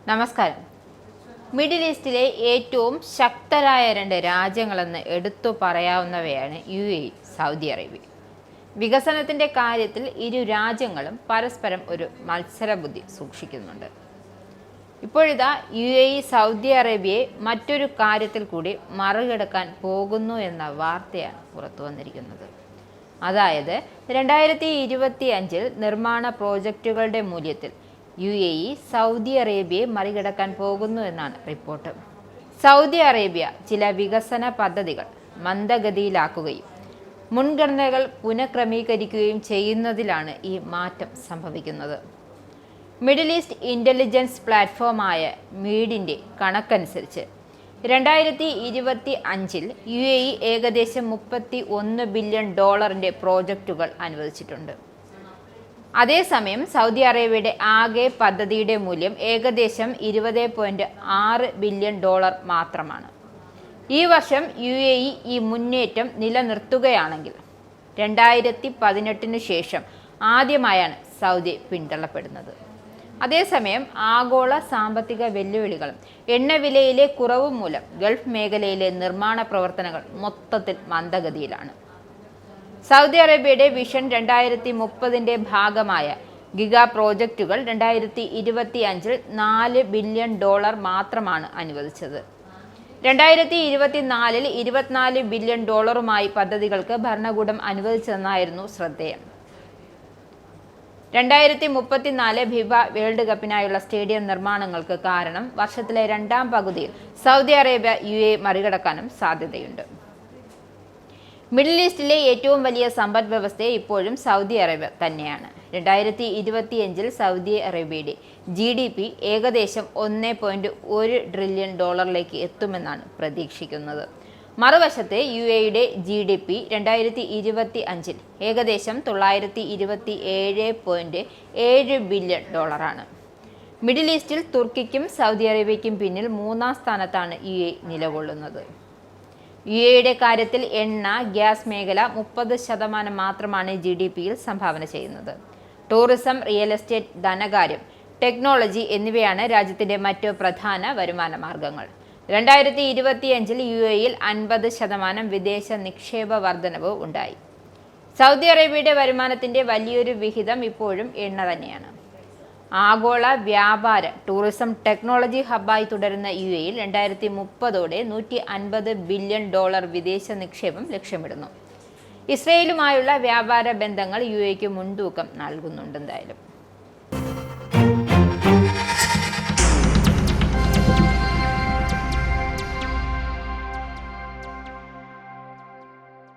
നമസ്കാരം. മിഡിൽ ഈസ്റ്റിലെ ഏറ്റവും ശക്തരായ രണ്ട് രാജ്യങ്ങളെന്ന് എടുത്തു പറയാവുന്നവയാണ് സൗദി അറേബ്യ. വികസനത്തിൻ്റെ കാര്യത്തിൽ ഇരു രാജ്യങ്ങളും പരസ്പരം ഒരു മത്സരബുദ്ധി സൂക്ഷിക്കുന്നുണ്ട്. ഇപ്പോഴിതാ സൗദി അറേബ്യയെ മറ്റൊരു കാര്യത്തിൽ കൂടി മറികടക്കാൻ പോകുന്നു എന്ന വാർത്തയാണ് പുറത്തു വന്നിരിക്കുന്നത്. അതായത് 2025 നിർമ്മാണ പ്രോജക്റ്റുകളുടെ മൂല്യത്തിൽ സൗദി അറേബ്യയെ മറികടക്കാൻ പോകുന്നു എന്നാണ് റിപ്പോർട്ട്. സൗദി അറേബ്യ ചില വികസന പദ്ധതികൾ മന്ദഗതിയിലാക്കുകയും മുൻഗണനകൾ പുനഃക്രമീകരിക്കുകയും ചെയ്യുന്നതിലാണ് ഈ മാറ്റം സംഭവിക്കുന്നത്. മിഡിൽ ഈസ്റ്റ് ഇൻ്റലിജൻസ് പ്ലാറ്റ്ഫോമായ മീഡിൻ്റെ കണക്കനുസരിച്ച് 2025 ഏകദേശം $31 ബില്യൺ പ്രോജക്റ്റുകൾ അനുവദിച്ചിട്ടുണ്ട്. അതേസമയം സൗദി അറേബ്യയുടെ ആകെ പദ്ധതിയുടെ മൂല്യം ഏകദേശം $20.6 ബില്യൺ മാത്രമാണ്. ഈ വർഷം ഈ മുന്നേറ്റം നിലനിർത്തുകയാണെങ്കിൽ 2018 ശേഷം ആദ്യമായാണ് സൗദി പിന്തള്ളപ്പെടുന്നത്. അതേസമയം ആഗോള സാമ്പത്തിക വെല്ലുവിളികളും എണ്ണവിലയിലെ കുറവും മൂലം ഗൾഫ് മേഖലയിലെ നിർമ്മാണ പ്രവർത്തനങ്ങൾ മൊത്തത്തിൽ മന്ദഗതിയിലാണ്. സൗദി അറേബ്യയുടെ വിഷൻ 2030 ഭാഗമായ ഗിഗ പ്രോജക്റ്റുകൾ 2025 $4 ബില്യൺ മാത്രമാണ് അനുവദിച്ചത്. 2024 $24 ബില്യൺ പദ്ധതികൾക്ക് ഭരണകൂടം അനുവദിച്ചതെന്നായിരുന്നു ശ്രദ്ധേയം. 2034 ഫിഫ വേൾഡ് കപ്പിനായുള്ള സ്റ്റേഡിയം നിർമ്മാണങ്ങൾക്ക് കാരണം വർഷത്തിലെ രണ്ടാം പകുതിയിൽ സൗദി അറേബ്യ മറികടക്കാനും സാധ്യതയുണ്ട്. മിഡിൽ ഈസ്റ്റിലെ ഏറ്റവും വലിയ സമ്പദ് വ്യവസ്ഥയെ ഇപ്പോഴും സൗദി അറേബ്യ തന്നെയാണ്. 2025 സൗദി അറേബ്യയുടെ GDP ഏകദേശം $1.1 ട്രില്യൺ എത്തുമെന്നാണ് പ്രതീക്ഷിക്കുന്നത്. മറുവശത്ത് യുടെ GDP 2025 ഏകദേശം $927.7 ബില്യൺ ആണ്. മിഡിൽ ഈസ്റ്റിൽ തുർക്കിക്കും സൗദി അറേബ്യയ്ക്കും പിന്നിൽ മൂന്നാം സ്ഥാനത്താണ് നിലകൊള്ളുന്നത്. യുടെ കാര്യത്തിൽ എണ്ണ, ഗ്യാസ് മേഖല 30% മാത്രമാണ് GDPയിൽ സംഭാവന ചെയ്യുന്നത്. ടൂറിസം, റിയൽ എസ്റ്റേറ്റ്, ധനകാര്യം, ടെക്നോളജി എന്നിവയാണ് രാജ്യത്തിൻ്റെ മറ്റു പ്രധാന വരുമാന മാർഗങ്ങൾ. 2025 യിൽ 50% വിദേശ നിക്ഷേപ വർധനവ് ഉണ്ടായി. സൗദി അറേബ്യയുടെ വരുമാനത്തിൻ്റെ വലിയൊരു വിഹിതം ഇപ്പോഴും എണ്ണ തന്നെയാണ്. ആഗോള വ്യാപാര, ടൂറിസം, ടെക്നോളജി ഹബ്ബായി തുടരുന്ന 2030 $150 ബില്യൺ വിദേശ നിക്ഷേപം ലക്ഷ്യമിടുന്നു. ഇസ്രയേലുമായുള്ള വ്യാപാര ബന്ധങ്ങൾ ക്ക് മുൻതൂക്കം നൽകുന്നുണ്ട്. എന്തായാലും